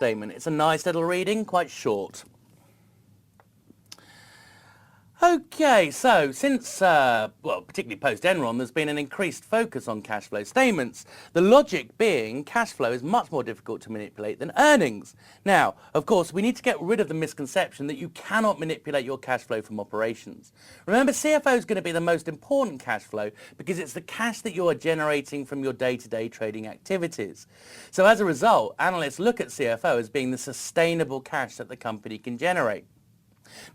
statement. It's a nice little reading, quite short. Okay, so since, well, particularly post-Enron, there's been an increased focus on cash flow statements. The logic being cash flow is much more difficult to manipulate than earnings. Now, of course, we need to get rid of the misconception that you cannot manipulate your cash flow from operations. Remember, CFO is going to be the most important cash flow because it's the cash that you are generating from your day-to-day trading activities. So as a result, analysts look at CFO as being the sustainable cash that the company can generate.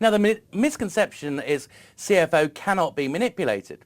Now, the misconception is CFO cannot be manipulated.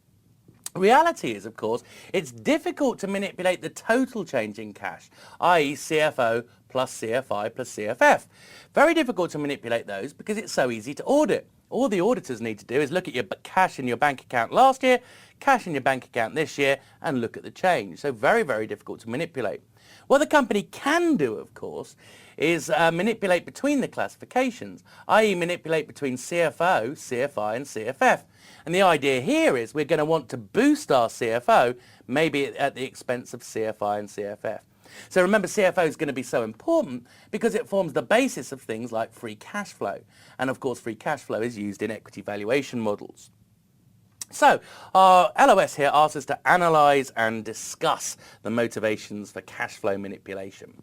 Reality is, of course, it's difficult to manipulate the total change in cash, i.e. CFO plus CFI plus CFF. Very difficult to manipulate those because it's so easy to audit. All the auditors need to do is look at your cash in your bank account last year, cash in your bank account this year, and look at the change. So very, very difficult to manipulate. What the company can do, of course, is manipulate between the classifications, i.e. manipulate between CFO, CFI and CFF. And the idea here is we're going to want to boost our CFO, maybe at the expense of CFI and CFF. So remember, CFO is going to be so important because it forms the basis of things like free cash flow. And of course, free cash flow is used in equity valuation models. So our LOS here asks us to analyse and discuss the motivations for cash flow manipulation.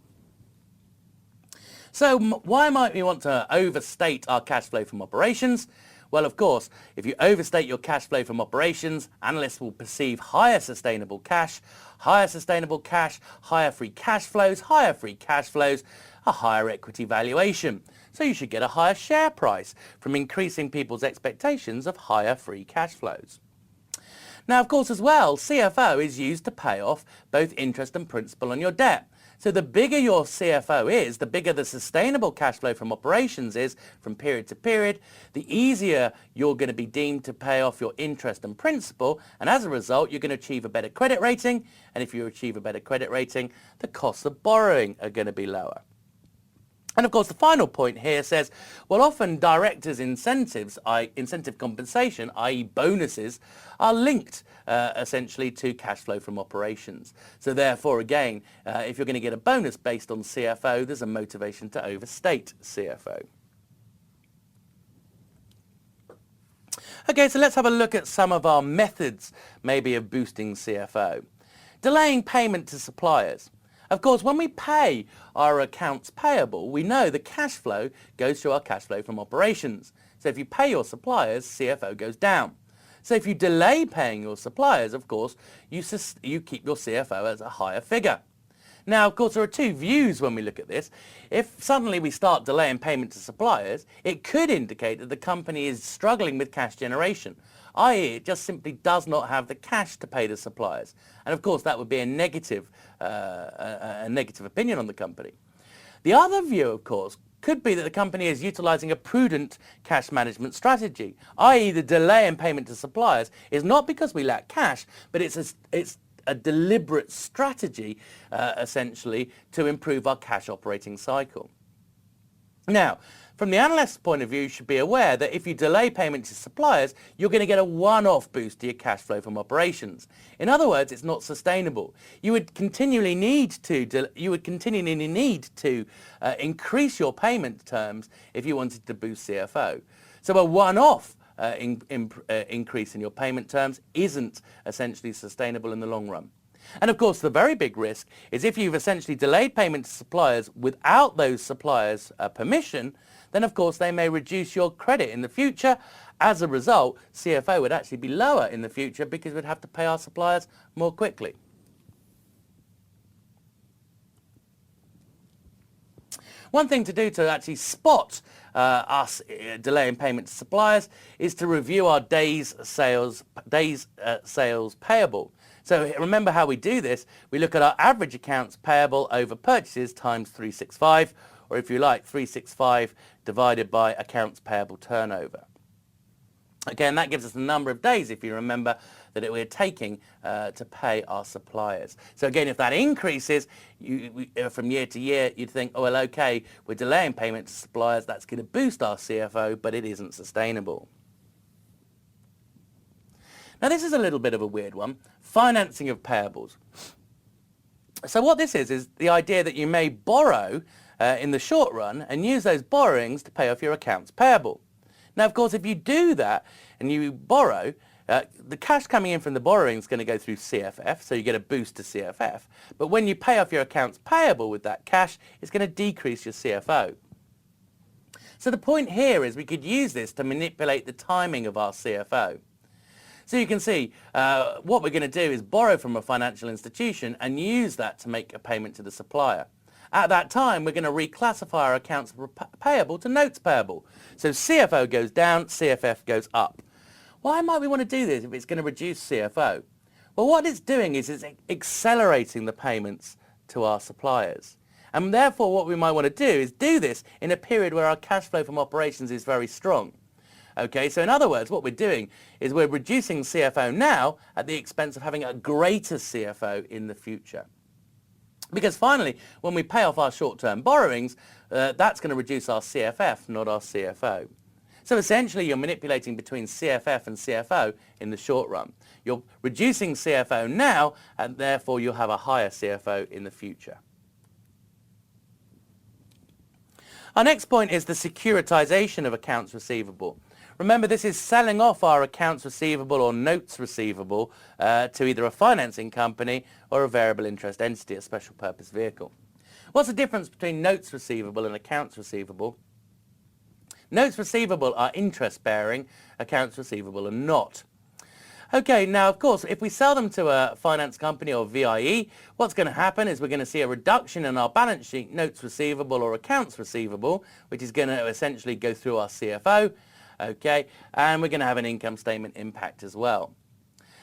So why might we want to overstate our cash flow from operations? Well, of course, if you overstate your cash flow from operations, analysts will perceive higher sustainable cash, higher free cash flows, a higher equity valuation. So you should get a higher share price from increasing people's expectations of higher free cash flows. Now, of course, as well, CFO is used to pay off both interest and principal on your debt. So the bigger your CFO is, the bigger the sustainable cash flow from operations is from period to period, the easier you're going to be deemed to pay off your interest and principal, and as a result, you're going to achieve a better credit rating, and if you achieve a better credit rating, the costs of borrowing are going to be lower. And of course, the final point here says, well, often directors' incentives, incentive compensation, i.e. bonuses, are linked essentially to cash flow from operations. So therefore, again, if you're going to get a bonus based on CFO, there's a motivation to overstate CFO. Okay, so let's have a look at some of our methods, maybe, of boosting CFO. Delaying payment to suppliers. Of course, when we pay our accounts payable, we know the cash flow goes through our cash flow from operations. So if you pay your suppliers, CFO goes down. So if you delay paying your suppliers, of course, you keep your CFO as a higher figure. Now, of course, there are two views when we look at this. If suddenly we start delaying payment to suppliers, it could indicate that the company is struggling with cash generation, i.e. it just simply does not have the cash to pay the suppliers. And of course, that would be a negative opinion on the company. The other view, of course, could be that the company is utilising a prudent cash management strategy, i.e. the delay in payment to suppliers is not because we lack cash, but it's a deliberate strategy, essentially, to improve our cash operating cycle. Now, from the analyst's point of view, you should be aware that if you delay payment to suppliers, you're going to get a one-off boost to your cash flow from operations. In other words, it's not sustainable. You would continually need to increase your payment terms if you wanted to boost CFO. So a one-off increase in your payment terms isn't essentially sustainable in the long run. And of course, the very big risk is if you've essentially delayed payment to suppliers without those suppliers' permission, then of course they may reduce your credit in the future. As a result, CFO would actually be lower in the future because we'd have to pay our suppliers more quickly. One thing to do to actually spot us delaying payment to suppliers is to review our days sales payable. So remember how we do this. We look at our average accounts payable over purchases times 365, or if you like, 365 divided by accounts payable turnover. Again, that gives us the number of days, if you remember, that we're taking to pay our suppliers. So again, if that increases from year to year, you'd think, oh, well, okay, we're delaying payment to suppliers. That's going to boost our CFO, but it isn't sustainable. Now, this is a little bit of a weird one. Financing of payables. So what this is the idea that you may borrow in the short run and use those borrowings to pay off your accounts payable. Now, of course, if you do that and you borrow, the cash coming in from the borrowing is going to go through CFF, so you get a boost to CFF. But when you pay off your accounts payable with that cash, it's going to decrease your CFO. So the point here is we could use this to manipulate the timing of our CFO. So you can see what we're going to do is borrow from a financial institution and use that to make a payment to the supplier. At that time, we're going to reclassify our accounts payable to notes payable. So CFO goes down, CFF goes up. Why might we want to do this if it's going to reduce CFO? Well, what it's doing is it's accelerating the payments to our suppliers. And therefore, what we might want to do is do this in a period where our cash flow from operations is very strong. Okay, so in other words, what we're doing is we're reducing CFO now at the expense of having a greater CFO in the future. Because finally, when we pay off our short-term borrowings, that's going to reduce our CFF, not our CFO. So essentially, you're manipulating between CFF and CFO in the short run. You're reducing CFO now, and therefore you'll have a higher CFO in the future. Our next point is the securitization of accounts receivable. Remember, this is selling off our accounts receivable or notes receivable to either a financing company or a variable interest entity, a special purpose vehicle. What's the difference between notes receivable and accounts receivable? Notes receivable are interest bearing, accounts receivable are not. Okay, now of course, if we sell them to a finance company or VIE, what's going to happen is we're going to see a reduction in our balance sheet notes receivable or accounts receivable, which is going to essentially go through our CFO. Okay, and we're going to have an income statement impact as well.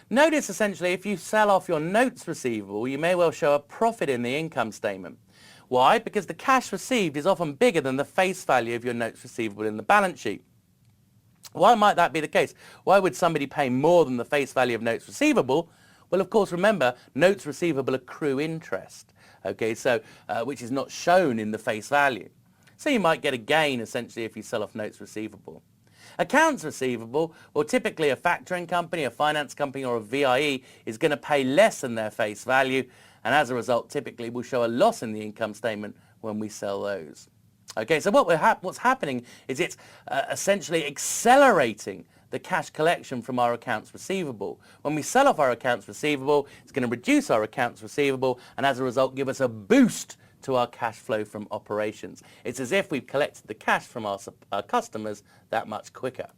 Notice essentially if you sell off your notes receivable, you may well show a profit in the income statement. Why? Because the cash received is often bigger than the face value of your notes receivable in the balance sheet. Why might that be the case? Why would somebody pay more than the face value of notes receivable? Well, of course, remember, notes receivable accrue interest, okay, so which is not shown in the face value. So you might get a gain essentially if you sell off notes receivable. Accounts receivable, well, typically a factoring company, a finance company or a VIE is going to pay less than their face value, and as a result typically will show a loss in the income statement when we sell those. Okay, so what's happening is it's essentially accelerating the cash collection from our accounts receivable. When we sell off our accounts receivable, it's going to reduce our accounts receivable and as a result give us a boost to our cash flow from operations. It's as if we've collected the cash from our customers that much quicker.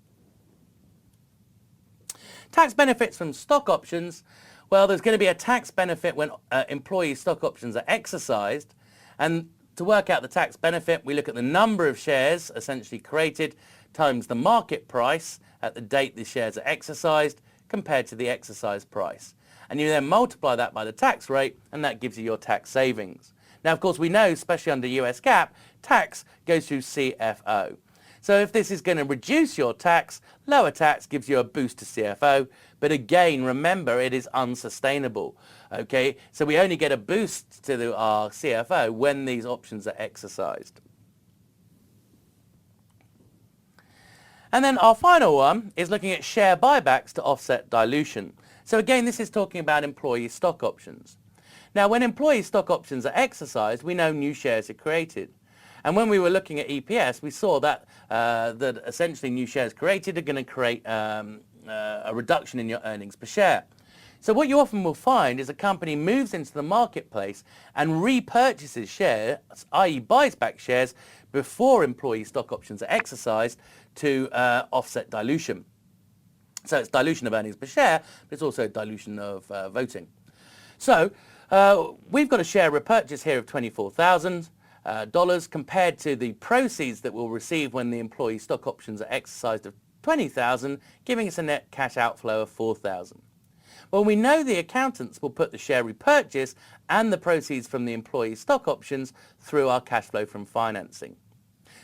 Tax benefits from stock options. Well, there's going to be a tax benefit when employee stock options are exercised, and to work out the tax benefit, we look at the number of shares essentially created times the market price at the date the shares are exercised compared to the exercise price. And you then multiply that by the tax rate, and that gives you your tax savings. Now, of course, we know, especially under US GAAP, tax goes through CFO. So if this is going to reduce your tax, lower tax gives you a boost to CFO. But again, remember, it is unsustainable. Okay, so we only get a boost to our CFO when these options are exercised. And then our final one is looking at share buybacks to offset dilution. So again, this is talking about employee stock options. Now, when employee stock options are exercised, we know new shares are created. And when we were looking at EPS, we saw that, that essentially new shares created are going to create a reduction in your earnings per share. So what you often will find is a company moves into the marketplace and repurchases shares, i.e. buys back shares, before employee stock options are exercised to offset dilution. So it's dilution of earnings per share, but it's also dilution of voting. So we've got a share repurchase here of $24,000 compared to the proceeds that we'll receive when the employee stock options are exercised of $20,000, giving us a net cash outflow of $4,000. Well, we know the accountants will put the share repurchase and the proceeds from the employee stock options through our cash flow from financing.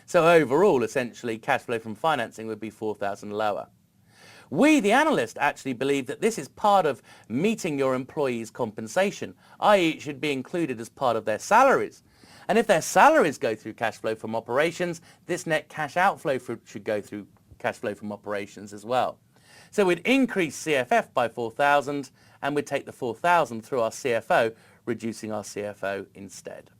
So overall, essentially, cash flow from financing would be $4,000 lower. We, the analyst, actually believe that this is part of meeting your employees' compensation, i.e. it should be included as part of their salaries. And if their salaries go through cash flow from operations, this net cash outflow should go through cash flow from operations as well. So we'd increase CFF by 4,000 and we'd take the 4,000 through our CFO, reducing our CFO instead.